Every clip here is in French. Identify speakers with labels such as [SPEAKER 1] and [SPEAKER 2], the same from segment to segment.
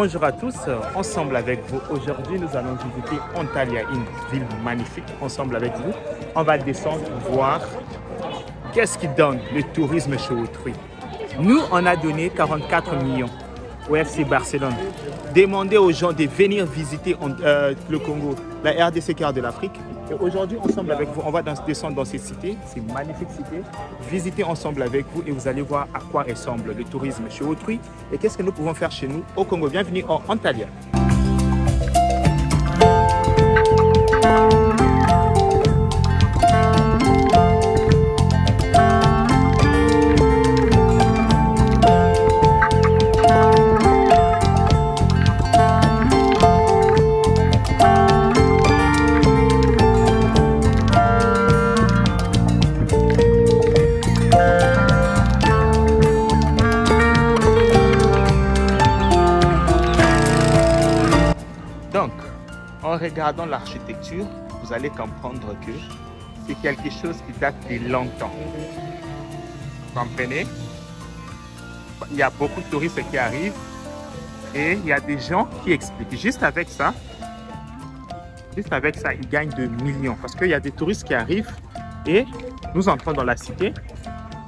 [SPEAKER 1] Bonjour à tous, ensemble avec vous. Aujourd'hui, nous allons visiter Antalya, une ville magnifique. Ensemble avec vous, on va descendre voir qu'est-ce qui donne le tourisme chez autrui. Nous, on a donné 44 millions au FC Barcelone. Demandez aux gens de venir visiter le Congo, la RDC quart de l'Afrique. Et aujourd'hui, ensemble avec vous, on va descendre dans cette cité, c'est une magnifique cité. Visiter ensemble avec vous et vous allez voir à quoi ressemble le tourisme chez autrui et qu'est-ce que nous pouvons faire chez nous au Congo. Bienvenue en Antalya. Donc, en regardant l'architecture, vous allez comprendre que c'est quelque chose qui date de longtemps. Vous comprenez? Il y a beaucoup de touristes qui arrivent et il y a des gens qui expliquent. Juste avec ça, ils gagnent des millions. Parce qu'il y a des touristes qui arrivent et nous entrons dans la cité.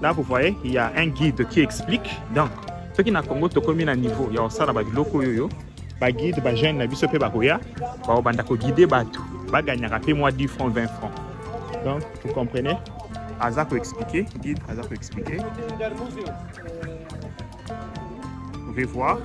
[SPEAKER 1] Là, vous voyez, il y a un guide qui explique. Donc, ceux qui n'ont pas commis à niveau, il y a aussi des locaux. Ba guide ba jeune na biso pe ba koya ba obanda ko guider bato ba gagnera pe moi 10 francs 20 francs. Donc vous comprenez, Aza ko expliquer, guide Aza ko expliquer. Vous pouvez voir.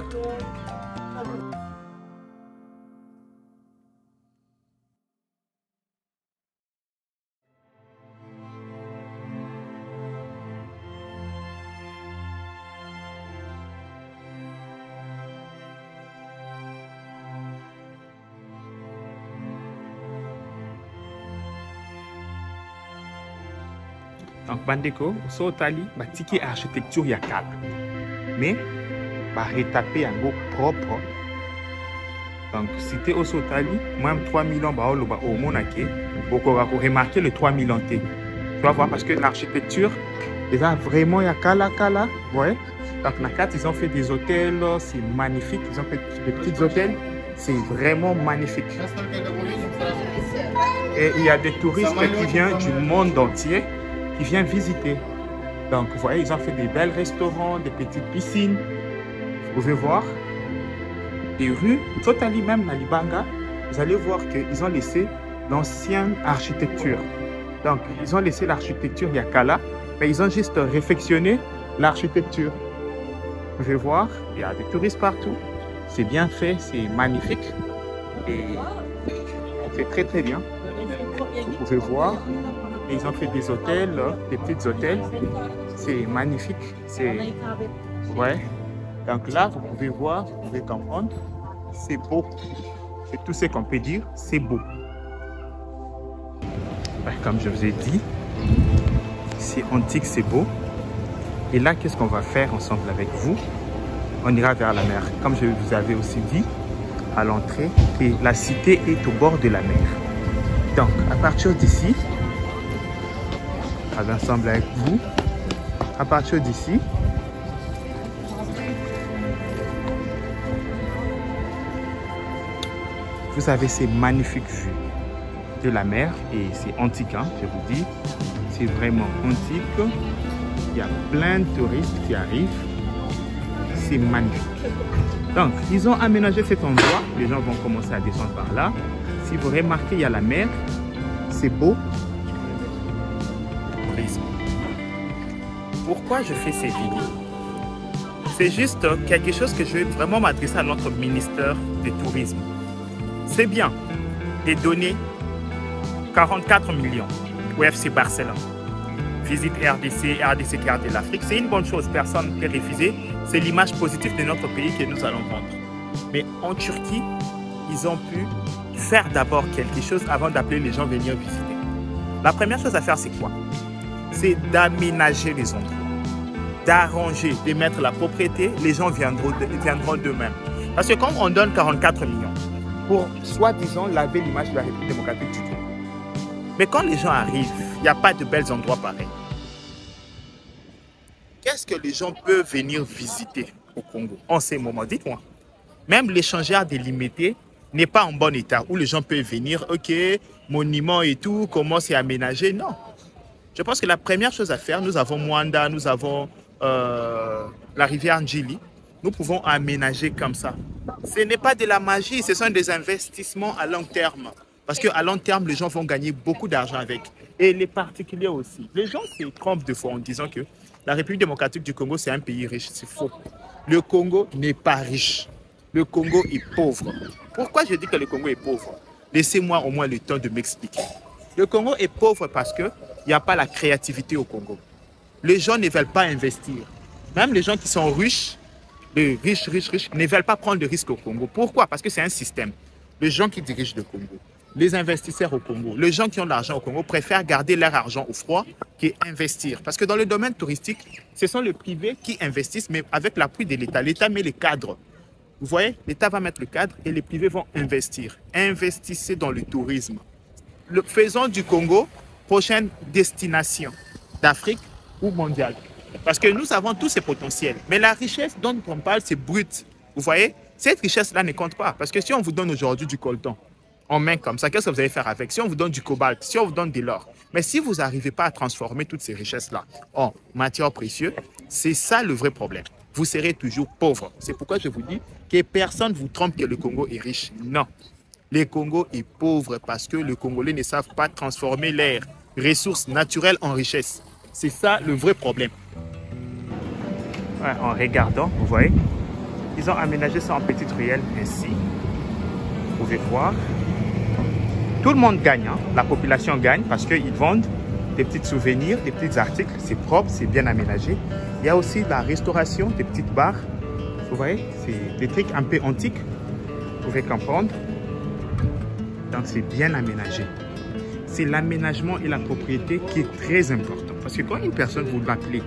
[SPEAKER 1] Donc, Bandeko, Sotali, Batiki architecture yakala. Mais, bah, retaper un goût propre. Donc, cité au Sotali, même 3 millions, bah, au Monaké, beaucoup remarquer le 3 millions. Tu vas voir, parce que l'architecture, déjà vraiment yakala, kala, ouais. Donc, Nakat, ils ont fait des hôtels, c'est magnifique. Ils ont fait des petits hôtels, c'est vraiment magnifique. Et il y a des touristes qui viennent du monde entier. Qui vient visiter. Donc, vous voyez, ils ont fait des belles restaurants, des petites piscines. Vous pouvez voir des rues, totalement même à Libanga. Vous allez voir qu'ils ont laissé l'ancienne architecture. Donc, ils ont laissé l'architecture Yakala, mais ils ont juste réfectionné l'architecture. Vous pouvez voir, il y a des touristes partout. C'est bien fait, c'est magnifique. Et c'est très très bien. Vous pouvez voir. Et ils ont fait des hôtels, des petits hôtels. C'est magnifique. C'est ouais. Donc là, vous pouvez voir, vous pouvez comprendre. C'est beau. C'est tout ce qu'on peut dire. C'est beau. Comme je vous ai dit, c'est antique, c'est beau. Et là, qu'est-ce qu'on va faire ensemble avec vous? On ira vers la mer. Comme je vous avais aussi dit à l'entrée, et la cité est au bord de la mer. Donc, à partir d'ici, ensemble avec vous, à partir d'ici, vous avez ces magnifiques vues de la mer et c'est antique, hein, je vous dis, c'est vraiment antique. Il y a plein de touristes qui arrivent, c'est magnifique. Donc, ils ont aménagé cet endroit, les gens vont commencer à descendre par là. Si vous remarquez, il y a la mer, c'est beau. Pourquoi je fais ces vidéos? C'est juste quelque chose que je vais vraiment m'adresser à notre ministère du Tourisme. C'est bien de donner 44 millions au FC Barcelone. Visite RDC quart de l'Afrique, c'est une bonne chose, personne ne peut refuser. C'est l'image positive de notre pays que nous allons vendre. Mais en Turquie, ils ont pu faire d'abord quelque chose avant d'appeler les gens à venir visiter. La première chose à faire, c'est quoi? C'est d'aménager les endroits, d'arranger, de mettre la propriété, les gens viendront d'eux-mêmes. Parce que quand on donne 44 millions pour, soi-disant, laver l'image de la République démocratique du Congo, mais quand les gens arrivent, il n'y a pas de bels endroits pareils. Qu'est-ce que les gens peuvent venir visiter au Congo en ces moments? Dites-moi. Même l'échangeur délimité n'est pas en bon état, où les gens peuvent venir, ok, monument et tout, comment c'est aménagé. Non. Je pense que la première chose à faire, nous avons Mwanda, nous avons la rivière Njili. Nous pouvons aménager comme ça. Ce n'est pas de la magie, ce sont des investissements à long terme. Parce qu'à long terme, les gens vont gagner beaucoup d'argent avec. Et les particuliers aussi. Les gens se trompent de fois en disant que la République démocratique du Congo, c'est un pays riche. C'est faux. Le Congo n'est pas riche. Le Congo est pauvre. Pourquoi je dis que le Congo est pauvre? Laissez-moi au moins le temps de m'expliquer. Le Congo est pauvre parce qu'il n'y a pas la créativité au Congo. Les gens ne veulent pas investir. Même les gens qui sont riches, les riches, ne veulent pas prendre de risques au Congo. Pourquoi? Parce que c'est un système. Les gens qui dirigent le Congo, les investisseurs au Congo, les gens qui ont de l'argent au Congo préfèrent garder leur argent au froid qu'investir. Parce que dans le domaine touristique, ce sont les privés qui investissent, mais avec l'appui de l'État. L'État met les cadres. Vous voyez, l'État va mettre le cadre et les privés vont investir. Investissez dans le tourisme. Faisons du Congo prochaine destination d'Afrique ou mondiale. Parce que nous avons tous ces potentiels. Mais la richesse dont on parle, c'est brut. Vous voyez, cette richesse-là ne compte pas. Parce que si on vous donne aujourd'hui du coltan en main comme ça, qu'est-ce que vous allez faire avec? Si on vous donne du cobalt, si on vous donne de l'or. Mais si vous n'arrivez pas à transformer toutes ces richesses-là en matières précieuses, c'est ça le vrai problème. Vous serez toujours pauvre. C'est pourquoi je vous dis que personne ne vous trompe que le Congo est riche. Non. Le Congo est pauvre parce que les Congolais ne savent pas transformer leurs ressources naturelles en richesse. C'est ça le vrai problème. Ouais, en regardant, vous voyez, ils ont aménagé ça en petite ruelle ainsi. Vous pouvez voir. Tout le monde gagne, hein? La population gagne parce qu'ils vendent des petits souvenirs, des petits articles. C'est propre, c'est bien aménagé. Il y a aussi la restauration, des petites bars. Vous voyez, c'est des trucs un peu antiques. Vous pouvez comprendre. Donc, c'est bien aménagé. C'est l'aménagement et la propriété qui est très important. Parce que quand une personne, vous l'appelez,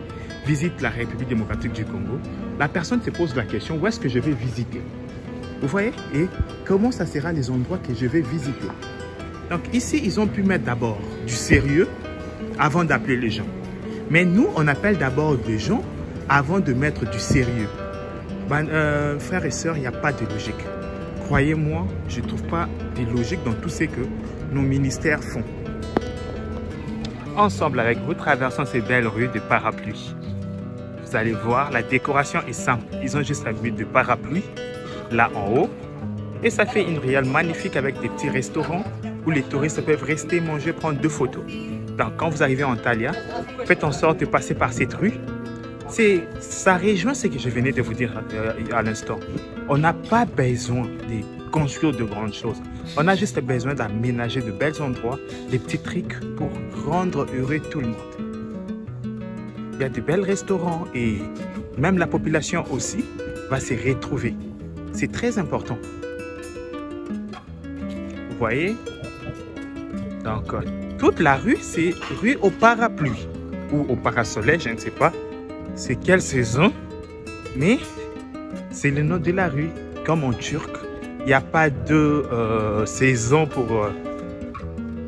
[SPEAKER 1] visite la République démocratique du Congo, la personne se pose la question, où est-ce que je vais visiter? Vous voyez? Et comment ça sera les endroits que je vais visiter? Donc ici, ils ont pu mettre d'abord du sérieux avant d'appeler les gens. Mais nous, on appelle d'abord les gens avant de mettre du sérieux. Frères et sœurs, il n'y a pas de logique. Croyez-moi, je ne trouve pas de logique dans tout ce que nos ministères font. Ensemble avec vous, traversons ces belles rues de parapluies. Vous allez voir, la décoration est simple. Ils ont juste mis de parapluies là en haut. Et ça fait une ruelle magnifique avec des petits restaurants où les touristes peuvent rester, manger, prendre 2 photos. Donc quand vous arrivez en Antalya, faites en sorte de passer par cette rue. Ça rejoint ce que je venais de vous dire à l'instant. On n'a pas besoin de construire de grandes choses. On a juste besoin d'aménager de bels endroits, des petits trucs pour rendre heureux tout le monde. Il y a de bels restaurants et même la population aussi va se retrouver. C'est très important. Vous voyez? Donc, toute la rue, c'est rue au parapluie ou au parasoleil, je ne sais pas. C'est quelle saison? Mais c'est le nom de la rue. Comme en turc, il n'y a pas de saison pour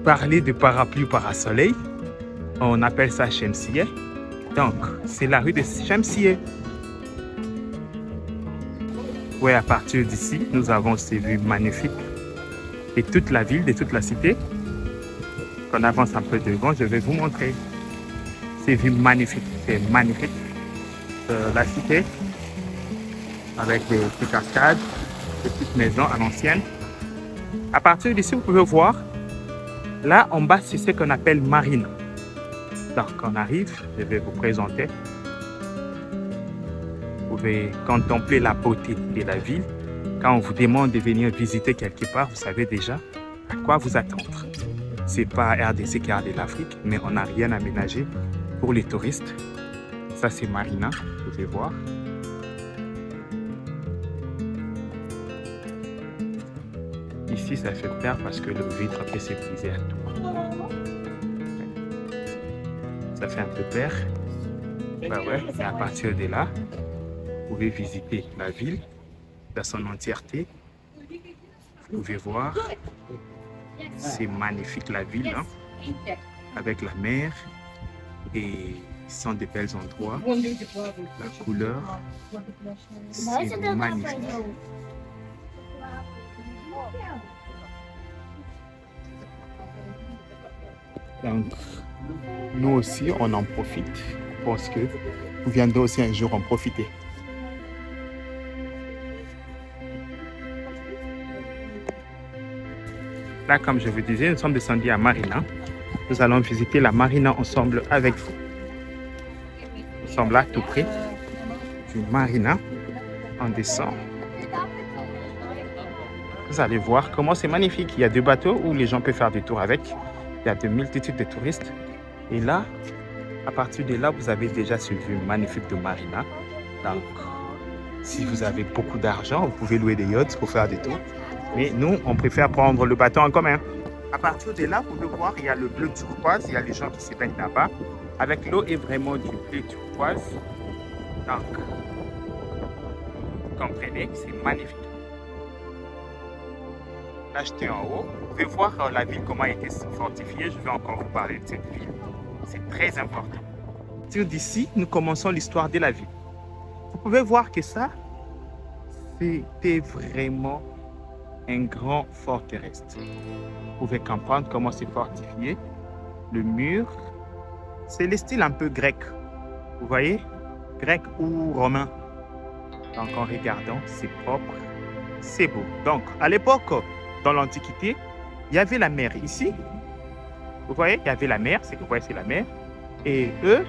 [SPEAKER 1] parler de parapluie ou parasoleil. On appelle ça Şemsiye. Donc, c'est la rue de Şemsiye. Oui, à partir d'ici, nous avons ces vues magnifiques de toute la ville, de toute la cité. Quand on avance un peu devant, je vais vous montrer ces vues magnifiques. C'est magnifique. La cité, avec des petites cascades, des petites maisons à l'ancienne. À partir d'ici, vous pouvez voir, là en bas, c'est ce qu'on appelle marine. Donc, on arrive, je vais vous présenter. Vous pouvez contempler la beauté de la ville. Quand on vous demande de venir visiter quelque part, vous savez déjà à quoi vous attendre. Ce n'est pas RDC qui de l'Afrique, mais on n'a rien aménagé pour les touristes. Ça, c'est Marina, vous pouvez voir. Ici, ça fait peur parce que le vitre peut se briser à tout. Ça fait un peu peur. Bah ouais, et à partir de là, vous pouvez visiter la ville dans son entièreté. Vous pouvez voir, c'est magnifique la ville, hein, avec la mer et ce sont de bels endroits. La couleur, c'est magnifique. Donc, nous aussi, on en profite parce que vous viendrez aussi un jour en profiter. Là, comme je vous disais, nous sommes descendus à Marina. Nous allons visiter la Marina ensemble avec vous. Nous sommes là tout près du Marina. On descend. Vous allez voir comment c'est magnifique. Il y a deux bateaux où les gens peuvent faire des tours avec. Il y a de multitudes de touristes. Et là, à partir de là, vous avez déjà ce vue magnifique de Marina. Donc, si vous avez beaucoup d'argent, vous pouvez louer des yachts pour faire des tours. Mais nous, on préfère prendre le bateau en commun. À partir de là, vous pouvez voir, il y a le bleu turquoise. Il y a les gens qui se baignent là-bas. Avec l'eau est vraiment du bleu turquoise. Donc, vous comprenez, c'est magnifique. Là, j'étais en haut. Vous pouvez voir la ville, comment a été fortifiée. Je vais encore vous parler de cette ville. C'est très important. À partir d'ici, nous commençons l'histoire de la ville. Vous pouvez voir que ça, c'était vraiment un grand forteresse. Vous pouvez comprendre comment c'est fortifié. Le mur, c'est le style un peu grec. Vous voyez? Grec ou romain. Donc, en regardant, c'est propre, c'est beau. Donc, à l'époque, dans l'Antiquité, il y avait la mer ici. Vous voyez, il y avait la mer, c'est que vous voyez, c'est la mer. Et eux,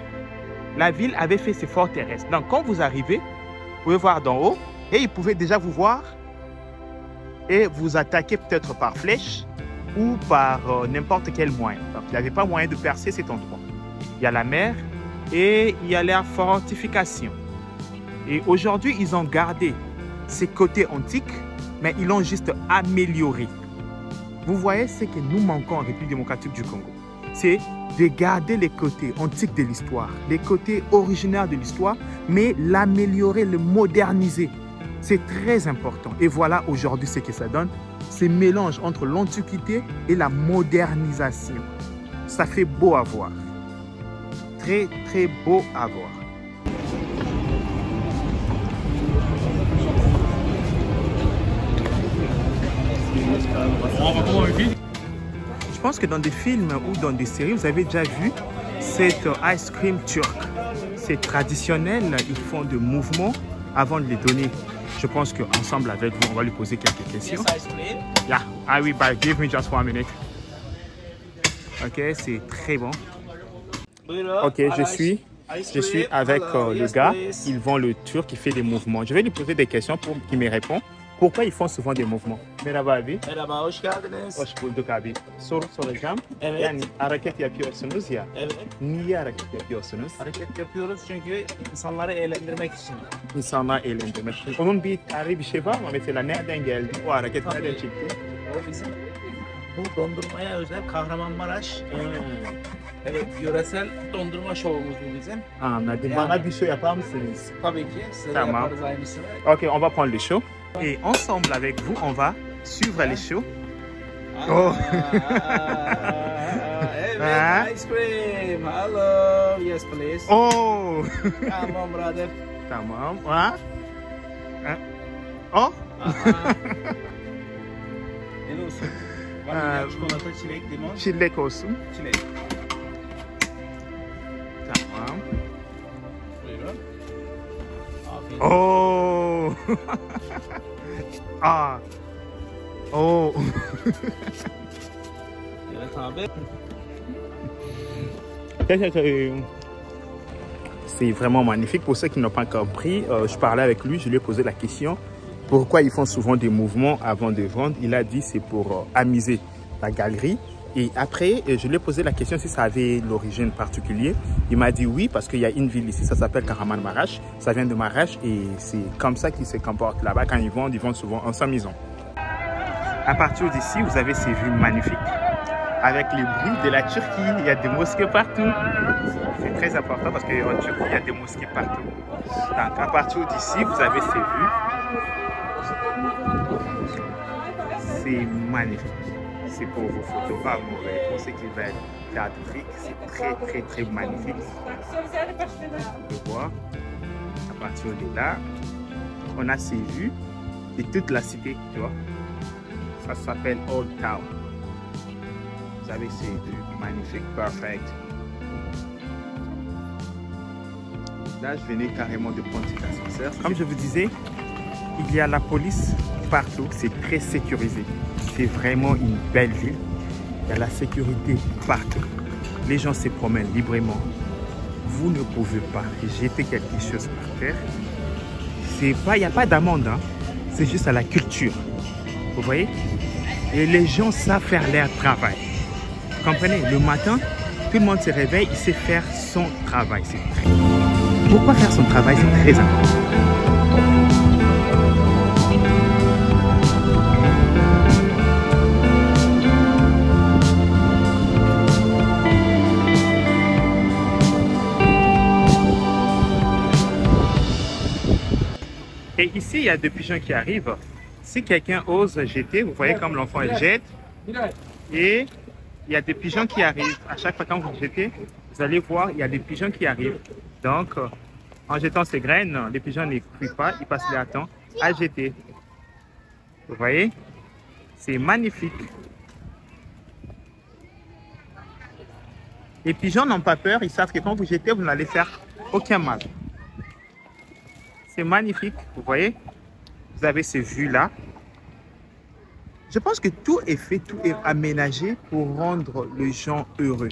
[SPEAKER 1] la ville avait fait ses forteresses. Donc, quand vous arrivez, vous pouvez voir d'en haut, et ils pouvaient déjà vous voir et vous attaquer peut-être par flèche ou par n'importe quel moyen. Donc, il n'y avait pas moyen de percer cet endroit. Il y a la mer et il y a la fortification. Et aujourd'hui, ils ont gardé ces côtés antiques, mais ils l'ont juste amélioré. Vous voyez ce que nous manquons en République démocratique du Congo. C'est de garder les côtés antiques de l'histoire, les côtés originaires de l'histoire, mais l'améliorer, le moderniser. C'est très important. Et voilà aujourd'hui ce que ça donne. Ce mélange entre l'Antiquité et la modernisation. Ça fait beau à voir. Très, très beau à voir. Je pense que dans des films ou dans des séries, vous avez déjà vu cette ice cream turc. C'est traditionnel, ils font des mouvements avant de les donner. Je pense qu'ensemble avec vous, on va lui poser quelques questions. Yeah, I will buy. Give me just 1 minute. Ok, c'est très bon. Ok, je suis avec le gars. Ils vont le turc qui fait des mouvements. Je vais lui poser des questions pour qu'il me réponde. Pourquoi ils font souvent des mouvements? Merhaba abi.
[SPEAKER 2] Merhaba, hoş geldiniz.
[SPEAKER 1] Hoş bulduk abi. Soru soracağım.
[SPEAKER 2] Evet.
[SPEAKER 1] Yani hareket yapıyorsunuz ya.
[SPEAKER 2] Evet.
[SPEAKER 1] Niye hareket yapıyorsunuz?
[SPEAKER 2] Hareket yapıyoruz çünkü insanları eğlendirmek için.
[SPEAKER 1] İnsanlar eğlendirmek için. Onun bir tarihi bir şey var mı? Mesela nereden geldi? O hareket nereden çıktı?
[SPEAKER 2] O bizim bu dondurmaya özel Kahramanmaraş evet, yöresel dondurma şovumuz bu bizim.
[SPEAKER 1] Anladım.
[SPEAKER 2] Yani.
[SPEAKER 1] Bana bir şey yapar mısınız?
[SPEAKER 2] Tabii ki size
[SPEAKER 1] Tamam.
[SPEAKER 2] yaparız aynısını.
[SPEAKER 1] Ok, on va prendre le show. Et ensemble avec vous, on va suivre les shows. Oh.
[SPEAKER 2] Evet, ice cream. Hello. Yes, please.
[SPEAKER 1] Oh.
[SPEAKER 2] Come on, brother.
[SPEAKER 1] Tamam. Ha? Ha? Oh.
[SPEAKER 2] Ne olsun? Vanilya, çikolata, çilek, limon.
[SPEAKER 1] Çilek olsun.
[SPEAKER 2] Çilek.
[SPEAKER 1] Tamam.
[SPEAKER 2] Buyurun. Afiyet.
[SPEAKER 1] Oh. Ah. Oh.
[SPEAKER 2] Evet abi.
[SPEAKER 1] C'est vraiment magnifique. Pour ceux qui n'ont pas encore pris, je parlais avec lui, je lui ai posé la question pourquoi ils font souvent des mouvements avant de vendre. Il a dit c'est pour amuser la galerie. Et après, je lui ai posé la question si ça avait l'origine particulière. Il m'a dit oui, parce qu'il y a une ville ici, ça s'appelle Kahramanmaraş. Ça vient de Maraş et c'est comme ça qu'ils se comportent là-bas. Quand ils vendent souvent en sa maison. À partir d'ici, vous avez ces vues magnifiques. Avec les bruits de la Turquie, il y a des mosquées partout. C'est très important parce qu'en Turquie, il y a des mosquées partout. Donc, à partir d'ici, vous avez ces vues. C'est magnifique. C'est pour vos photos amoureuses, pour ceux qui veulent faire du fric. C'est très, très, très magnifique. Vous pouvez voir. À partir de là, on a ces vues de toute la cité, tu vois. Ça s'appelle Old Town. Vous savez, c'est magnifique, perfect. Là, je venais carrément de prendre cet ascenseur. Comme je vous disais, il y a la police partout. C'est très sécurisé. C'est vraiment une belle ville. Il y a la sécurité partout. Les gens se promènent librement. Vous ne pouvez pas jeter quelque chose par terre. Il n'y a pas d'amende. Hein. C'est juste à la culture. Vous voyez? Et les gens savent faire leur travail. Vous comprenez? Le matin, tout le monde se réveille, il sait faire son travail. Pourquoi faire son travail? C'est très important. Et ici, il y a deux pigeons qui arrivent. Si quelqu'un ose jeter, vous voyez comme l'enfant jette. Et il y a des pigeons qui arrivent. À chaque fois quand vous jetez, vous allez voir, il y a des pigeons qui arrivent. Donc, en jetant ces graines, les pigeons ne crient pas, ils passent leur temps à jeter. Vous voyez? C'est magnifique. Les pigeons n'ont pas peur, ils savent que quand vous jetez, vous n'allez faire aucun mal. C'est magnifique, vous voyez? Vous avez ces vues-là. Je pense que tout est fait, tout est aménagé pour rendre les gens heureux.